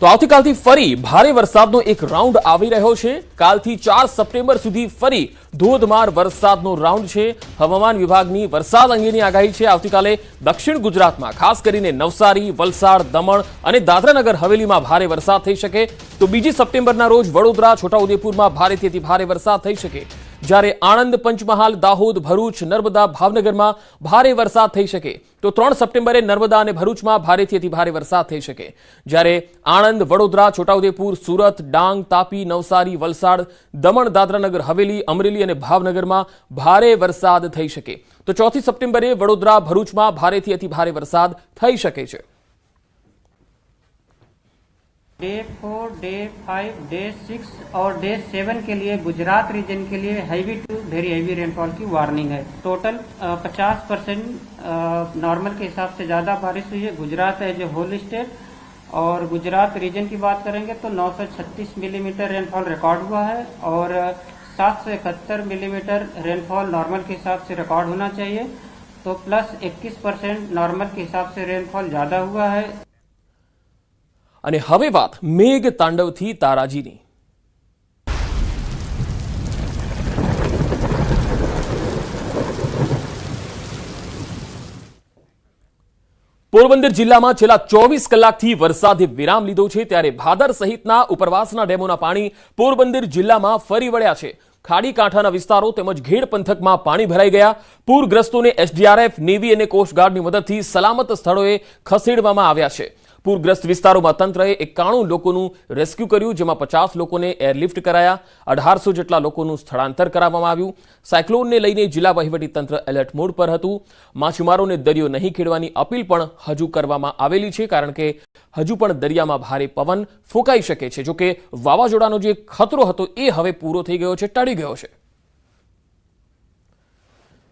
તો આવતીકાલથી ફરી ભારે વરસાદનો એક રાઉન્ડ આવી રહ્યો છે। કાલથી 4 સપ્ટેમ્બર સુધી ફરી ધોધમાર વરસાદનો રાઉન્ડ છે। હવામાન વિભાગની વરસાદ અંગેની આગાહી છે। આવતીકાલે દક્ષિણ ગુજરાતમાં ખાસ કરીને નવસારી, વલસાડ, દમણ અને દાદરાનગર હવેલીમાં ભારે વરસાદ થઈ શકે। તો 2 સપ્ટેમ્બરના રોજ વડોદરા, છોટાઉદેપુરમાં ભારેથી અતિ ભારે વરસાદ થઈ શકે। જ્યારે આણંદ, પંચમહાલ, દાહોદ, ભરૂચ, નર્મદા, ભાવનગરમાં ભારે વરસાદ થઈ શકે। તો 3 સપ્ટેમ્બરે નર્મદા અને ભરૂચમાં ભારેથી અતિ ભારે વરસાદ થઈ શકે। જ્યારે આણંદ, વડોદરા, છોટાઉદેપુર, સુરત, ડાંગ, તાપી, નવસારી, વલસાડ, દમણ, દાદરાનગર હવેલી, અમરેલી અને ભાવનગરમાં ભારે વરસાદ થઈ શકે। તો 4 સપ્ટેમ્બરે વડોદરા, ભરૂચમાં ભારેથી અતિ ભારે વરસાદ થઈ શકે છે। डे 4, डे 5, डे 6 और डे 7 के लिए गुजरात रीजन के लिए heavy to very heavy rainfall की वार्निंग है। टोटल 50% नॉर्मल के हिसाब से ज़्यादा बारिश हुई है गुजरात है जो होल स्टेट। और गुजरात रीजन की बात करेंगे तो 936 मिलीमीटर रेनफॉल रिकॉर्ड हुआ है और 771 मिलीमीटर रेनफॉल नॉर्मल के हिसाब से रिकॉर्ड होना चाहिए। तो प्लस 21% नॉर्मल के हिसाब से रेनफॉल ज़्यादा हुआ है। અને હવે વાત મેઘ તાંડવથી તારાજીની। પોરબંદર જિલ્લામાં છેલ્લા 24 કલાકથી વરસાદે વિરામ લીધો છે। ત્યારે ભાદર સહિતના ઉપરવાસના ડેમોના પાણી પોરબંદર જિલ્લામાં ફરી વળ્યા છે। ખાડી કાંઠાના વિસ્તારો તેમજ ઘેડ પંથકમાં પાણી ભરાઈ ગયા। પૂરગ્રસ્તોને એસડીઆરએફ, નેવી અને કોસ્ટગાર્ડની મદદથી સલામત સ્થળોએ ખસેડવામાં આવ્યા છે। પૂરગ્રસ્ત વિસ્તારોમાં તંત્રએ 91 લોકોનું રેસ્ક્યુ કર્યું, જેમાં 50 લોકોને એરલિફ્ટ કરાયા। 1800 જેટલા લોકોનું સ્થળાંતર કરાવવામાં આવ્યું। સાયક્લોનને લઈને જિલ્લા વહીવટી તંત્ર એલર્ટ મોડ પર હતું। માછીમારોને દરિયો નહીં ખેડવાની અપીલ પણ હજુ કરવામાં આવેલી છે, કારણ કે હજુ પણ દરિયામાં ભારે પવન ફૂંકાઈ શકે છે। જોકે વાવાઝોડાનો જે ખતરો હતો એ હવે પૂરો થઈ ગયો છે, ટળી ગયો છે।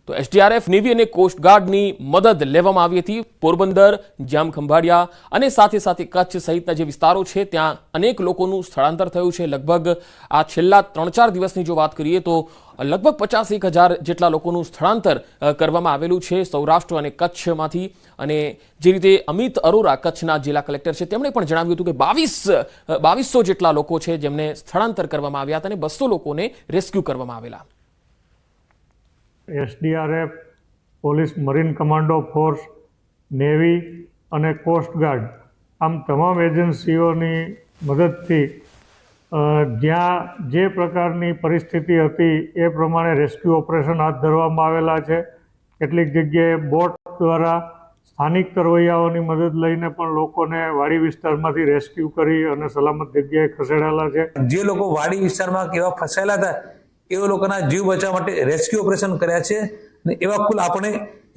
તો એસડીઆરએફ, નેવી અને કોસ્ટગાર્ડની મદદ લેવામાં આવી હતી। પોરબંદર, જામખંભાળિયા અને સાથે સાથે કચ્છ સહિતના જે વિસ્તારો છે ત્યાં અનેક લોકોનું સ્થળાંતર થયું છે। લગભગ આ છેલ્લા 3-4 દિવસની જો વાત કરીએ તો લગભગ 51,000 જેટલા લોકોનું સ્થળાંતર કરવામાં આવેલું છે સૌરાષ્ટ્ર અને કચ્છમાંથી। અને જે રીતે અમિત અરોરા, કચ્છના જિલ્લા કલેક્ટર છે, તેમણે પણ જણાવ્યું હતું કે 2200 જેટલા લોકો છે જેમને સ્થળાંતર કરવામાં આવ્યા હતા અને 200 લોકોને રેસ્ક્યુ કરવામાં આવેલા। SDRF, police, marine commando force, navy અને કોસ્ટગાર્ડ આમ તમામ એજન્સીઓની મદદથી જ્યાં જે પ્રકારની પરિસ્થિતિ હતી એ પ્રમાણે રેસ્ક્યુ ઓપરેશન હાથ ધરવામાં આવેલા છે। કેટલીક જગ્યાએ બોટ દ્વારા સ્થાનિક તરવૈયાઓની મદદ લઈને પણ લોકોને વાડી વિસ્તારમાંથી રેસ્ક્યુ કરી અને સલામત જગ્યાએ ખસેડાયેલા છે। જે લોકો વાડી વિસ્તારમાં કેવા ફસાયેલા હતા એવા લોકોના જીવ બચાવવા માટે રેસ્ક્યુ ઓપરેશન કર્યા છે અને એવા કુલ આપણે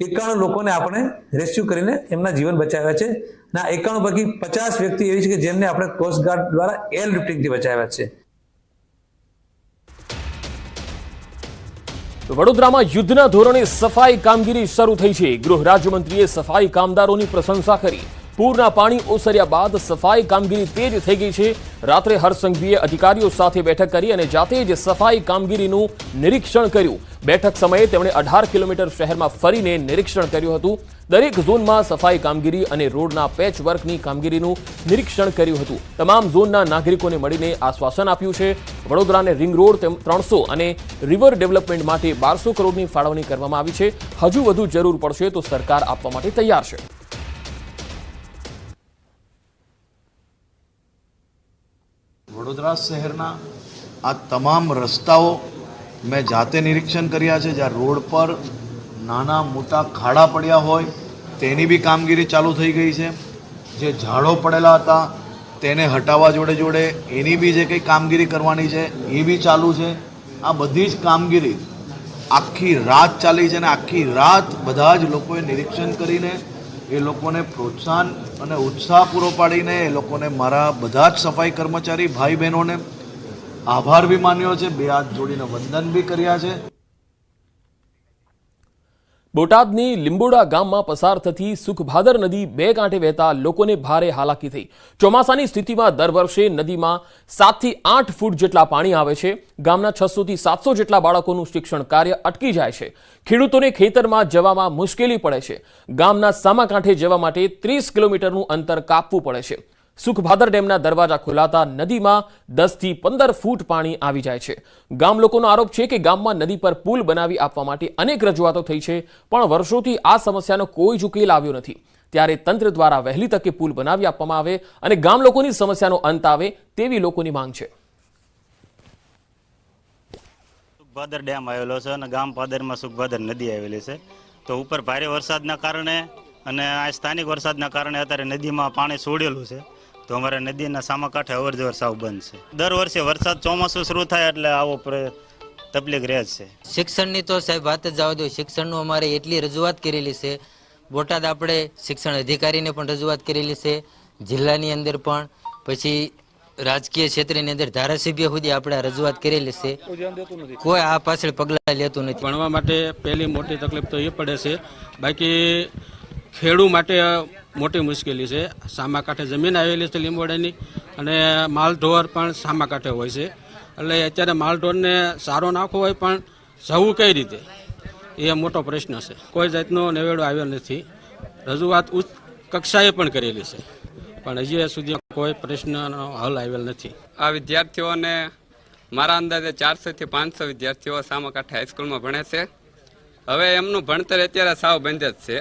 91 લોકોને આપણે રેસ્ક્યુ કરીને એમના જીવન બચાવ્યા છે। ના 91 પૈકી 50 વ્યક્તિ એવી છે કે જેમને આપણે કોસ્ટગાર્ડ દ્વારા એર લિફ્ટિંગથી બચાવ્યા છે। વડોદરામાં યુદ્ધના ધોરણે સફાઈ કામગીરી શરૂ થઈ છે। ગૃહ રાજ્યમંત્રીએ સફાઈ કામદારોની પ્રશંસા કરી। પૂરના પાણી ઓસર્યા બાદ સફાઈ કામગીરી તેજ થઈ ગઈ છે। રાત્રે હર્ષ સંઘવીએ અધિકારીઓ સાથે બેઠક કરી અને જાતે જ સફાઈ કામગીરીનું નિરીક્ષણ કર્યું। બેઠક સમયે તેમણે 18 કિલોમીટર શહેરમાં ફરીને નિરીક્ષણ કર્યું હતું। દરેક ઝોનમાં સફાઈ કામગીરી અને રોડના પેચવર્કની કામગીરીનું નિરીક્ષણ કર્યું હતું। તમામ ઝોનના નાગરિકોને મળીને આશ્વાસન આપ્યું છે। વડોદરાને રિંગ રોડ 300 અને રિવર ડેવલપમેન્ટ માટે 1200 કરોડની ફાળવણી કરવામાં આવી છે। હજુ વધુ જરૂર પડશે તો સરકાર આપવા માટે તૈયાર છે। વડોદરા શહેરના આ તમામ રસ્તાઓ મેં જાતે નિરીક્ષણ કર્યા છે। જ્યાં રોડ પર નાના મોટા ખાડા પડ્યા હોય તેની બી કામગીરી ચાલુ થઈ ગઈ છે। જે ઝાડો પડેલા હતા તેને હટાવવા જોડે જોડે એની બી જે કંઈ કામગીરી કરવાની છે એ બી ચાલુ છે। આ બધી જ કામગીરી આખી રાત ચાલી છે અને આખી રાત બધા જ લોકોએ નિરીક્ષણ કરીને એ લોકોને પ્રોત્સાહન અને ઉત્સાહ પૂરો પાડીને એ લોકોને મારા બધા જ સફાઈ કર્મચારી ભાઈ બહેનોને આભાર બી માન્યો છે। 2 હાથ જોડીને વંદન બી કર્યા છે। બોટાદની લીંબોડા ગામમાં પસાર થતી સુખભાદર નદી 2 કાંઠે વહેતા લોકોને ભારે હાલાકી થઈ। ચોમાસાની સ્થિતિમાં દર વર્ષે નદીમાં 7 થી 8 ફૂટ જેટલા પાણી આવે છે। ગામના 600 થી 700 જેટલા બાળકોનું શિક્ષણ કાર્ય અટકી જાય છે। ખેડૂતોને ખેતરમાં જવામાં મુશ્કેલી પડે છે। ગામના સામા કાંઠે જવા માટે 30 કિલોમીટરનું અંતર કાપવું પડે છે। સુખભાદર ડેમના દરવાજા ખોલાતા નદીમાં 10 થી 15 ફૂટ પાણી આવી જાય છે। ગામ લોકોનો આરોપ છે કે ગામમાં નદી પર પુલ બનાવી આપવા માટે અનેક રજૂઆતો થઈ છે, પણ વર્ષોથી આ સમસ્યાનો કોઈ જ ઉકેલ આવ્યો નથી। ત્યારે તંત્ર દ્વારા વહેલી તકે પુલ બનાવી આપવામાં આવે અને ગામ લોકોની સમસ્યાનો અંત આવે તેવી લોકોની માંગ છે। સુખભાદર ડેમ આવેલો છે અને ગામ પાદરમાં સુખભાદર નદી આવેલી છે, તો ઉપર ભારે વરસાદના કારણે અને આ સ્થાનિક વરસાદના કારણે અત્યારે નદીમાં પાણી છોડેલું છે, તો અમારે નદીના સામા કાંઠે અવરજવર સાવ બંધ છે। દર વર્ષે વરસાદ ચોમાસું શરૂ થાય એટલે આવો તકલીફ રહે છે। શિક્ષણની તો સાહેબ વાત જ જવા દો, શિક્ષણનું અમારે એટલી રજૂઆત કરેલી છે। બોટાદ આપણે શિક્ષણ અધિકારીને પણ રજૂઆત કરેલી છે, જિલ્લાની અંદર પણ, પછી રાજકીય ક્ષેત્રની અંદર ધારાસભ્ય સુધી આપણે રજૂઆત કરેલી છે, કોઈ આ પાછળ પગલાં લેતું નથી। ભણવા માટે પહેલી મોટી તકલીફ તો એ પડે છે, બાકી ખેડૂત માટે મોટી મુશ્કેલી છે। સામા કાંઠે જમીન આવેલી છે લીંબોડાની અને માલઢોર પણ સામા કાંઠે હોય છે, એટલે અત્યારે માલઢોરને સારો નાખવો હોય પણ જવું કઈ રીતે એ મોટો પ્રશ્ન છે। કોઈ જાતનો નિવેડો આવ્યો નથી, રજૂઆત ઉચ્ચ કક્ષાએ પણ કરેલી છે, પણ હજી સુધી કોઈ પ્રશ્નનો હલ આવેલ નથી। આ વિદ્યાર્થીઓને મારા અંદાજે 400 થી 500 વિદ્યાર્થીઓ સામાકાંઠે હાઈસ્કૂલમાં ભણે છે। હવે એમનું ભણતર અત્યારે સાવ બંધ જ છે,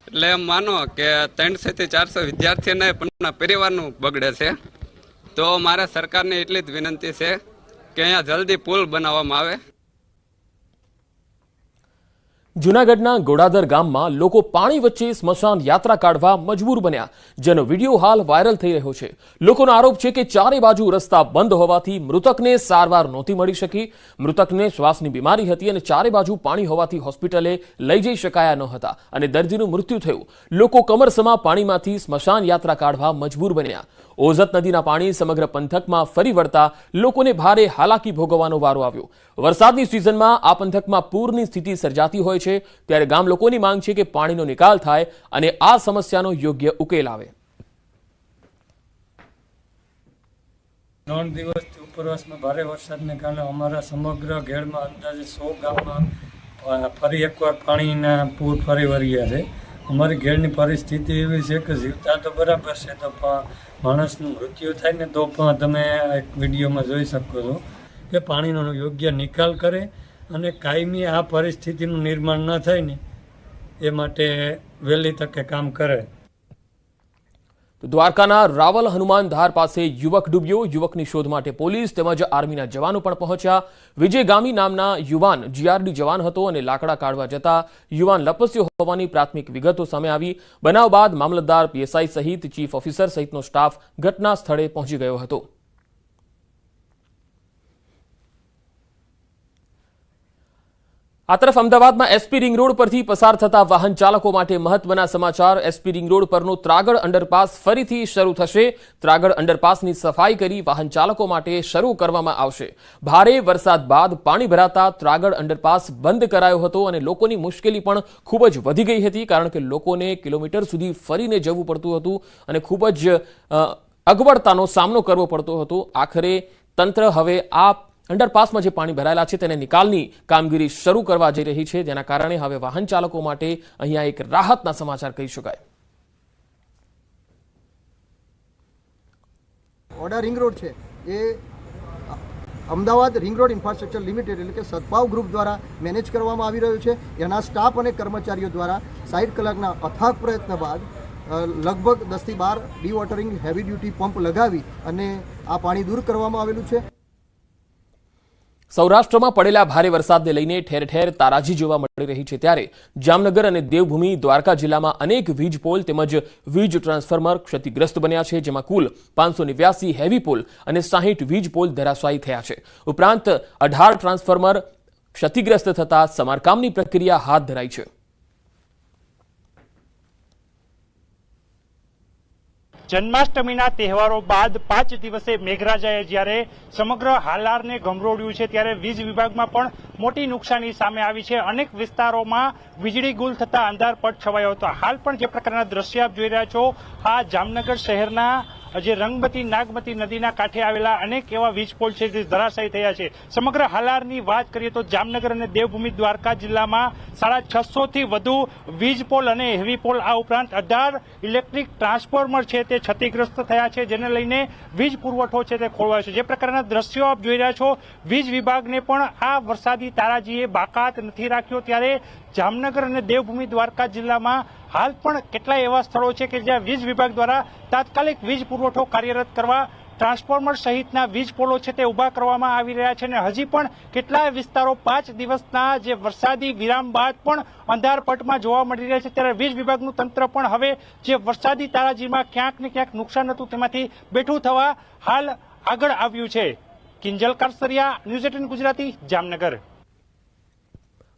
એટલે એમ માનો કે 300 થી 400 વિદ્યાર્થીઓને પણ પરિવારનું બગડે છે। તો મારે સરકારને એટલી જ વિનંતી છે કે અહીંયા જલ્દી પુલ બનાવવામાં આવે। જૂનાગઢના ગોડાદર ગામમાં લોકો પાણી વચ્ચે સ્મશાન યાત્રા કાઢવા મજબૂર બન્યા, જેનો વિડીયો હાલ વાયરલ થઈ રહ્યો છે। લોકોનો આરોપ છે કે ચારે બાજુ રસ્તા બંધ હોવાથી મૃતકને સારવાર નહોતી મળી શકી। મૃતકને શ્વાસની બીમારી હતી અને ચારે બાજુ પાણી હોવાથી હોસ્પિટલે લઈ જઈ શકાયા ન હતા અને દર્દીનું મૃત્યુ થયું। લોકો કમરસમા પાણીમાંથી સ્મશાન યાત્રા કાઢવા મજબૂર બન્યા। ઓઝત નદીના પાણી સમગ્ર પંથકમાં ફરી વળતા લોકોને ભારે હાલાકી ભોગવવાનો વારો આવ્યો। વરસાદની સિઝનમાં આ પંથકમાં પૂરની સ્થિતિ સર્જાતી હોય છે, ત્યારે ગામ લોકોની માંગ છે કે પાણીનો નિકાલ થાય અને આ સમસ્યાનો યોગ્ય ઉકેલ આવે। 3 દિવસથી ઉપરવાસમાં ભારે વરસાદને કારણે અમારા સમગ્ર ઘેડમાં અંદાજે 100 ગામમાં ફરી એકવાર પાણીના પૂર ફરી વળ્યા છે। અમારી ઘેડની પરિસ્થિતિ એવી છે કે જીવતા તો બરાબર છે, તો માણસનું મૃત્યુ થાય ને તો પણ તમે એક વિડીયોમાં જોઈ શકો છો કે પાણીનો યોગ્ય નિકાલ કરે અને કાયમી આ પરિસ્થિતિનું નિર્માણ ન થાય ને એ માટે વહેલી તકે કામ કરે। દ્વારકાના રાવલ હનુમાન ધાર પાસે યુવક ડૂબ્યો। યુવકની શોધ માટે પોલીસ તેમજ આર્મીના જવાનો પણ પહોંચ્યા। વિજય ગામી નામના યુવાન જીઆરડી જવાન હતો અને લાકડા કાઢવા જતા યુવાન લપસ્યો હોવાની પ્રાથમિક વિગતો સામે આવી। બનાવ બાદ મામલતદાર, પીએસઆઈ સહિત ચીફ ઓફિસર સહિતનો સ્ટાફ ઘટના સ્થળે પહોંચી ગયો હતો। આ તરફ અમદાવાદમાં એસપી રિંગ રોડ પરથી પસાર થતા વાહન ચાલકો માટે મહત્વના સમાચાર। એસપી રિંગ રોડ પરનો ત્રાગડ અંડરપાસ ફરીથી શરૂ થશે। ત્રાગડ અંડરપાસની સફાઈ કરી વાહન ચાલકો માટે શરૂ કરવામાં આવશે। ભારે વરસાદ બાદ પાણી ભરાતા ત્રાગડ અંડરપાસ બંધ કરાયો હતો અને લોકોની મુશ્કેલી પણ ખૂબ જ વધી ગઈ હતી, કારણ કે લોકોને કિલોમીટર સુધી ફરીને જવું પડતું હતું અને ખૂબ જ અગવડતાનો સામનો કરવો પડતો હતો। આખરે તંત્ર હવે આ અંડરપાસમાં જે પાણી ભરાયેલા છે તેને નિકાલની કામગીરી શરૂ કરવા જઈ રહી છે, જેના કારણે હવે વાહન ચાલકો માટે અહીંયા એક રાહતના સમાચાર કહી શકાય। ઓડા રિંગ રોડ છે એ Ahmedabad ring road infrastructure limited એટલે કે સદભાવ ગ્રુપ દ્વારા મેનેજ કરવામાં આવી રહ્યું છે। એના સ્ટાફ અને કર્મચારીઓ દ્વારા 60 કલાકના અથાગ પ્રયત્ન બાદ લગભગ 10 થી 12 ડીવોટરિંગ હેવી ડ્યુટી પંપ લગાવી અને આ પાણી દૂર કરવામાં આવેલું છે। સૌરાષ્ટ્રમાં પડેલા ભારે વરસાદને લઈને ઠેર ઠેર તારાજી જોવા મળી રહી છે, ત્યારે જામનગર અને દેવભૂમિ દ્વારકા જિલ્લામાં અનેક વીજ પોલ તેમજ વીજ ટ્રાન્સફોર્મર ક્ષતિગ્રસ્ત બન્યા છે, જેમાં કુલ 589 હેવી પોલ અને 60 વીજ પોલ ધરાશાયી થયા છે। ઉપરાંત 18 ટ્રાન્સફોર્મર ક્ષતિગ્રસ્ત થતા સમારકામની પ્રક્રિયા હાથ ધરાઈ છે। જન્માષ્ટમીના તહેવારો બાદ 5 દિવસે મેઘરાજાએ જ્યારે સમગ્ર હાલારને ગમરોડ્યું છે, ત્યારે વીજ વિભાગમાં પણ મોટી નુકસાની સામે આવી છે। અનેક વિસ્તારોમાં વીજળી ગુલ થતા અંધારપટ છવાયો હતો। હાલ પણ જે પ્રકારના દ્રશ્ય આપ જોઈ રહ્યા છો, આ જામનગર શહેરના જે રંગમતી નાગમતી નદીના કાંઠે આવેલા અનેક એવા વીજ પોલ છે જે ધરાશાયી થયા છે. સમગ્ર હાલારની વાત કરીએ તો જામનગર અને દેવભૂમિ દ્વારકા જિલ્લામાં 650 થી વધુ વીજ પોલ અને હેવી પોલ, આ ઉપરાંત 18 ઇલેક્ટ્રિક ટ્રાન્સફોર્મર છે તે ક્ષતિગ્રસ્ત થયા છે, જેને લઈને વીજ પુરવઠો છે તે ખોરવાયો છે. જે પ્રકારના દ્રશ્યો આપ જોઈ રહ્યા છો, વીજ વિભાગને પણ આ વરસાદી તારાજીએ બાકાત નથી રાખ્યો. ત્યારે જામનગર અને દેવભૂમિ દ્વારકા જિલ્લામાં હાલ પણ કેટલાય એવા સ્થળો છે કે જ્યાં વીજ વિભાગ દ્વારા તાત્કાલિક વીજ પુરવઠો કાર્યરત કરવા ટ્રાન્સફોર્મર સહિતના વીજ પોલો છે તે ઉભા કરવામાં આવી રહ્યા છે. અને હજી પણ કેટલાય વિસ્તારો 5 દિવસના જે વરસાદી વિરામ બાદ પણ અંધારપટમાં જોવા મળી રહ્યા છે. ત્યારે વીજ વિભાગનું તંત્ર પણ હવે જે વરસાદી તારાજીમાં ક્યાંક ને ક્યાંક નુકસાન હતું તેમાંથી બેઠું થવા હાલ આગળ આવ્યું છે. કિંજલ કારસરિયા, ન્યૂઝ 18 ગુજરાતી, જામનગર.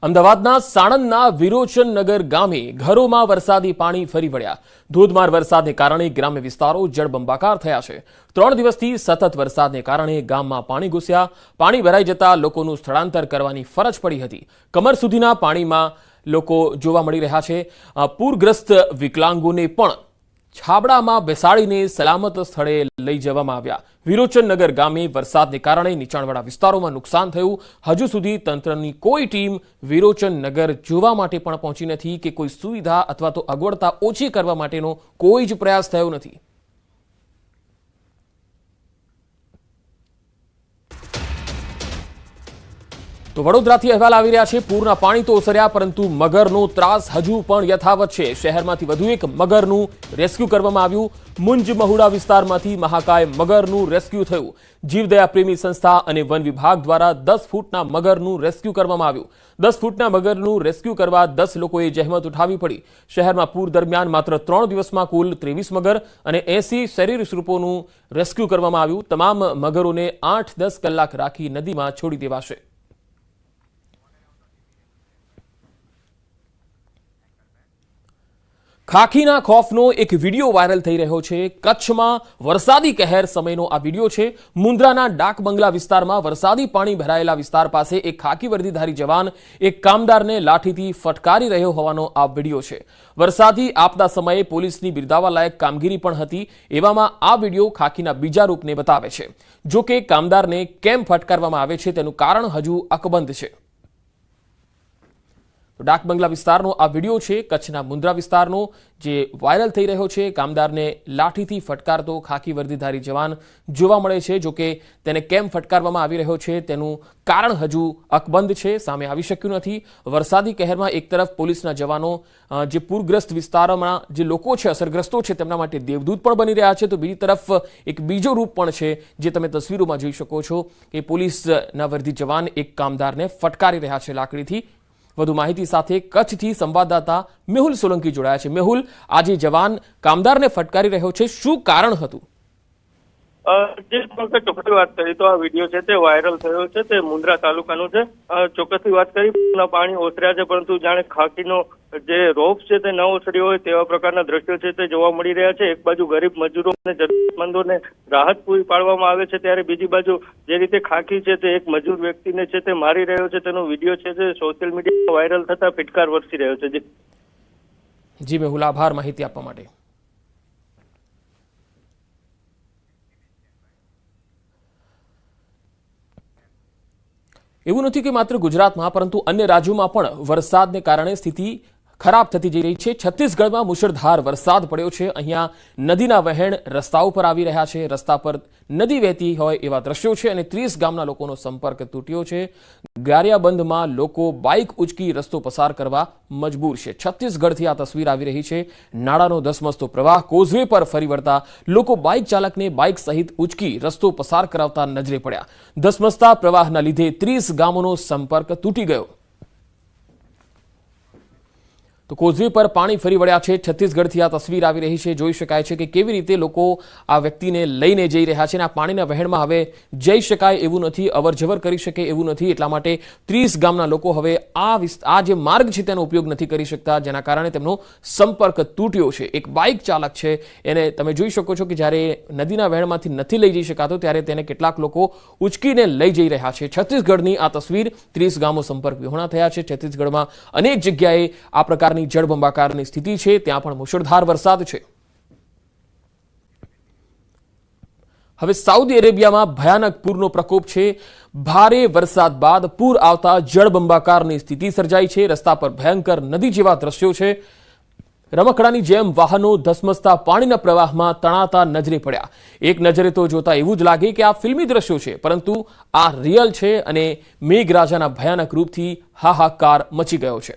અમદાવાદના સાણંદના વિરોચનનગર ગામે ઘરોમાં વરસાદી પાણી ફરી વળ્યા. ધોધમાર વરસાદને કારણે ગ્રામ્ય વિસ્તારો જળબંબાકાર થયા છે. 3 દિવસથી સતત વરસાદને કારણે ગામમાં પાણી ઘૂસ્યા. પાણી ભરાઈ જતા લોકોનું સ્થળાંતર કરવાની ફરજ પડી હતી. કમર સુધીના પાણીમાં લોકો જોવા મળી રહ્યા છે. પૂરગ્રસ્ત વિકલાંગોને પણ છાબડામાં બેસાડીને સલામત સ્થળે લઈ જવામાં આવ્યા. વિરોચનનગર ગામે વરસાદને કારણે નીચાણવાળા વિસ્તારોમાં નુકસાન થયું. હજુ સુધી તંત્રની કોઈ ટીમ વિરોચનનગર જોવા માટે પણ પહોંચી નથી કે કોઈ સુવિધા અથવા તો અગવડતા ઓછી કરવા માટેનો કોઈ જ પ્રયાસ થયો નથી. તો વડોદરાથી અહેવાલ આવી રહ્યા છે. પૂરના પાણી તો ઓસર્યા, પરંતુ મગરનો ત્રાસ હજુ પણ યથાવત છે. શહેરમાંથી વધુ એક મગરનું રેસ્ક્યુ કરવામાં આવ્યું. મુંજ મહુડા વિસ્તારમાંથી મહાકાય મગરનું રેસ્ક્યુ થયું. જીવદયા પ્રેમી સંસ્થા અને વન વિભાગ દ્વારા 10 ફૂટના મગરનું રેસ્ક્યુ કરવામાં આવ્યું. 10 ફૂટના મગરનું રેસ્ક્યુ કરવા 10 લોકોએ જહેમત ઉઠાવવી પડી. શહેરમાં પૂર દરમિયાન માત્ર 3 દિવસમાં કુલ 23 મગર અને 80 સરીસૃપોનું રેસ્ક્યુ કરવામાં આવ્યું. તમામ મગરોને 8-10 કલાક રાખી નદીમાં છોડી દેવાશે. ખાખીના ખોફનો એક વિડીયો વાયરલ થઈ રહ્યો છે. કચ્છમાં વરસાદી કહેર સમયનો આ વિડીયો છે. મુન્દ્રાના ડાક બંગલા વિસ્તારમાં વરસાદી પાણી ભરાયેલા વિસ્તાર પાસે એક ખાકી વર્દીધારી જવાન એક કામદારને લાઠીથી ફટકારી રહ્યો હોવાનો આ વિડીયો છે. વરસાદી આપદા સમયે પોલીસની બિરદાવાલાયક કામગીરી પણ હતી. એવામાં આ વિડીયો ખાખીના બીજા રૂપને બતાવે છે. જો કે કામદારને કેમ ફટકારવામાં આવે છે તેનું કારણ હજુ અકબંધ છે. ડાક બંગલા વિસ્તારનો આ વિડીયો છે. કચ્છના મુન્દ્રા વિસ્તારનો જે વાયરલ થઈ રહ્યો છે. કામદારને લાઠીથી ફટકારતો ખાકી વર્દીધારી જવાન જોવા મળે છે. જો કે તેને કેમ ફટકારવામાં આવી રહ્યો છે તેનું કારણ હજુ અકબંધ છે, સામે આવી શક્યું નથી. વરસાદી કહેરમાં એક તરફ પોલીસના જવાનો જે પૂરગ્રસ્ત વિસ્તારોમાં જે લોકો છે, અસરગ્રસ્તો છે, તેમના માટે દેવદૂત પણ બની રહ્યા છે, તો બીજી તરફ એક બીજો રૂપ પણ છે જે તમે તસવીરોમાં જોઈ શકો છો કે પોલીસના વર્દી જવાન એક કામદારને ફટકારી રહ્યા છે લાકડીથી. વધુ માહિતી સાથે કચ્છથી સંવાદદાતા મેહુલ સોલંકી જોડાયા છે. મેહુલ, આજે જવાન કામદારને ફટકારી રહ્યો છે, શું કારણ હતું? જે ચોક્કસથી વાત કરી તો આ વિડીયો છે તે વાયરલ થયો છે તે મુન્દ્રા તાલુકાનું છે. ચોક્કસથી વાત કરી પાણી ઓસર્યા છે, પરંતુ જાણે ખાખીનો જે રોપ છે તે ન ઓસર્યો હોય તેવા પ્રકારના દ્રશ્યો છે તે જોવા મળી રહ્યા છે. એક બાજુ ગરીબ મજૂરો અને જરૂરિયાતમંદોને રાહત પૂરી પાડવામાં આવે છે, ત્યારે બીજી બાજુ જે રીતે ખાખી છે તે એક મજૂર વ્યક્તિને છે તે મારી રહ્યો છે તેનો વિડીયો છે તે સોશિયલ મીડિયામાં વાયરલ થતા ફિટકાર વરસી રહ્યો છે. જી મેહુલ, આભાર માહિતી આપવા માટે. એવું નથી કે માત્ર ગુજરાતમાં પરંતુ અન્ય રાજ્યોમાં પણ વરસાદને કારણે સ્થિતિ ખરાબ થતી જઈ રહી છે. છત્તીસગઢમાં મુશળધાર વરસાદ પડ્યો છે. અહીંયા નદીના વહેણ રસ્તા ઉપર આવી રહ્યા છે. રસ્તા પર નદી વહેતી હોય એવા દ્રશ્યો છે અને 30 ગામના લોકોનો સંપર્ક તૂટ્યો છે. ગારિયાબંધમાં લોકો બાઇક ઉચકી રસ્તો પસાર કરવા મજબૂર છે. છત્તીસગઢથી આ તસવીર આવી રહી છે. નાળાનો ધસમસતો પ્રવાહ કોઝવે પર ફરી વળતા લોકો બાઇક ચાલકને બાઇક સહિત ઉચકી રસ્તો પસાર કરાવતા નજરે પડ્યા. ધસમસતા પ્રવાહના લીધે 30 ગામોનો સંપર્ક તૂટી ગયો. તો કોઝવે પર પાણી ફરી વળ્યા છે. છત્તીસગઢથી આ તસવીર આવી રહી છે. જોઈ શકાય છે કે કેવી રીતે લોકો આ વ્યક્તિને લઈને જઈ રહ્યા છે અને આ પાણીના વહેણમાં હવે જઈ શકાય એવું નથી, અવરજવર કરી શકે એવું નથી. એટલા માટે 30 ગામના લોકો હવે આ જે માર્ગ છે તેનો ઉપયોગ નથી કરી શકતા, જેના કારણે તેમનો સંપર્ક તૂટ્યો છે. એક બાઇક ચાલક છે, એને તમે જોઈ શકો છો કે જ્યારે નદીના વહેણમાંથી નથી લઈ જઈ શકાતો ત્યારે તેને કેટલાક લોકો ઉચકીને લઈ જઈ રહ્યા છે. છત્તીસગઢની આ તસવીર, 30 ગામો સંપર્ક વિહોણા થયા છે. છત્તીસગઢમાં અનેક જગ્યાએ આ પ્રકારની જળબંબાકારની સ્થિતિ છે. ત્યાં પણ મુશળધાર વરસાદ છે. હવે સાઉદી અરેબિયામાં ભયાનક પૂરનો પ્રકોપ છે. ભારે વરસાદ બાદ પૂર આવતા જળબંબાકારની સ્થિતિ સર્જાઈ છે. રસ્તા પર ભયંકર નદી જેવા દ્રશ્યો છે. રમકડાની જેમ વાહનો ધસમસતા પાણીના પ્રવાહમાં તણાતા નજરે પડ્યા. એક નજરે તો જોતા એવું જ લાગે કે આ ફિલ્મી દ્રશ્યો છે, પરંતુ આ રિયલ છે અને મેઘરાજાના ભયાનક રૂપથી હાહાકાર મચી ગયો છે.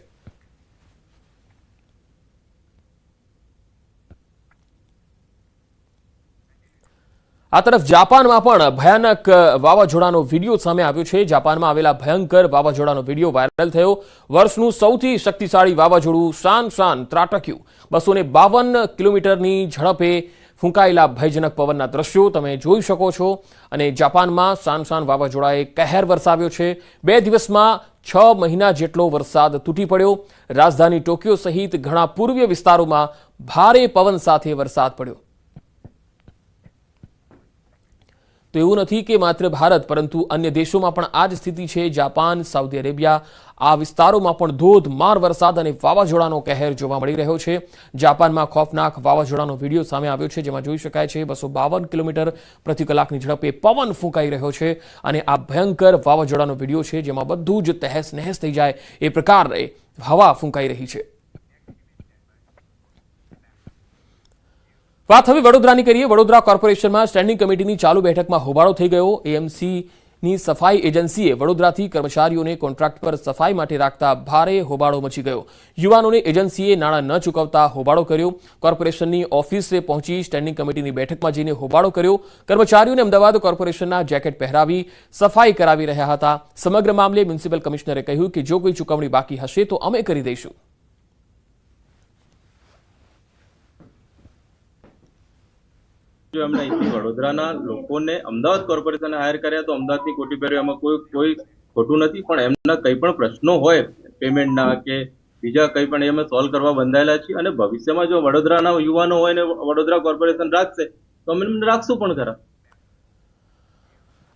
આ તરફ જાપાનમાં પણ ભયાનક વાવાઝોડાનો વિડીયો સામે આવ્યો છે. જાપાનમાં આવેલા ભયંકર વાવાઝોડાનો વિડીયો વાયરલ થયો. વર્ષનું સૌથી શક્તિશાળી વાવાઝોડું શાન ત્રાટક્યું. 252 કિલોમીટરની ઝડપે ફૂંકાયેલા ભયજનક પવનના દ્રશ્યો તમે જોઈ શકો છો. અને જાપાનમાં શાન વાવાઝોડાએ કહેર વરસાવ્યો છે. 2 દિવસમાં 6 મહિના જેટલો વરસાદ તૂટી પડ્યો. રાજધાની ટોક્યો સહિત ઘણા પૂર્વીય વિસ્તારોમાં ભારે પવન સાથે વરસાદ પડ્યો. તો એવું નથી કે માત્ર ભારત, પરંતુ અન્ય દેશોમાં પણ આ જ સ્થિતિ છે. જાપાન, સાઉદી અરેબિયા, આ વિસ્તારોમાં પણ ધોધમાર વરસાદ અને વાવાઝોડાનો કહેર જોવા મળી રહ્યો છે. જાપાનમાં ખોફનાક વાવાઝોડાનો વિડીયો સામે આવ્યો છે, જેમાં જોઈ શકાય છે 252 કિલોમીટર પ્રતિ કલાકની ઝડપે પવન ફૂંકાઈ રહ્યો છે. અને આ ભયંકર વાવાઝોડાનો વિડીયો છે, જેમાં બધું જ તહેસ નહેસ થઈ જાય એ પ્રકારે હવા ફૂંકાઈ રહી છે. વાત હવે વડોદરાની કરીએ. વડોદરા કોર્પોરેશનમાં સ્ટેન્ડિંગ કમિટીની ચાલુ બેઠકમાં હોબાળો થઈ ગયો. એએમસીની સફાઈ એજન્સીએ વડોદરાથી કર્મચારીઓને કોન્ટ્રાક્ટ પર સફાઈ માટે રાખતા ભારે હોબાળો મચી ગયો. યુવાનોને એજન્સીએ નાણાં ન ચૂકવતા હોબાળો કર્યો. કોર્પોરેશનની ઓફિસે પહોંચી સ્ટેન્ડિંગ કમિટીની બેઠકમાં જઈને હોબાળો કર્યો. કર્મચારીઓને અમદાવાદ કોર્પોરેશનના જેકેટ પહેરાવી સફાઈ કરાવી રહ્યા હતા. સમગ્ર મામલે મ્યુનિસિપલ કમિશનરે કહ્યું કે જો કોઈ ચૂકવણી બાકી હશે તો અમે કરી દઈશું. એમને અહીંથી વડોદરાના લોકોને અમદાવાદ કોર્પોરેશને હાયર કર્યા તો અમદાવાદની કોટી પહેર્યો, એમાં કોઈ ખોટું નથી. પણ એમના કંઈ પણ પ્રશ્નો હોય પેમેન્ટના કે બીજા કંઈ પણ અમે સોલ્વ કરવા બંધાયેલા છીએ. અને ભવિષ્યમાં જો વડોદરાના યુવાનો હોય ને વડોદરા કોર્પોરેશન રાખશે તો અમે એમને રાખશું પણ ખરા.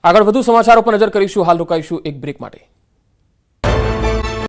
આગળ વધુ સમાચારો પર નજર કરીશું. હાલ રોકાઈશું એક બ્રેક માટે.